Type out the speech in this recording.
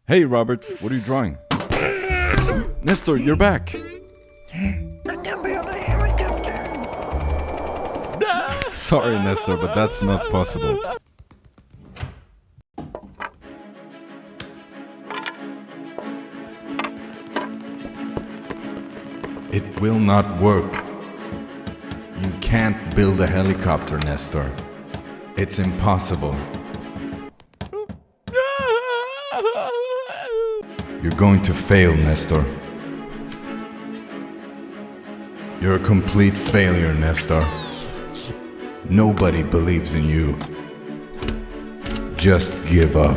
Hey, Robert, what are you drawing? Nestor, you're back! I can build a helicopter. Sorry, Nestor, but that's not possible. It will not work. You can't build a helicopter, Nestor. It's impossible. You're going to fail, Nestor. You're a complete failure, Nestor. Nobody believes in you. Just give up.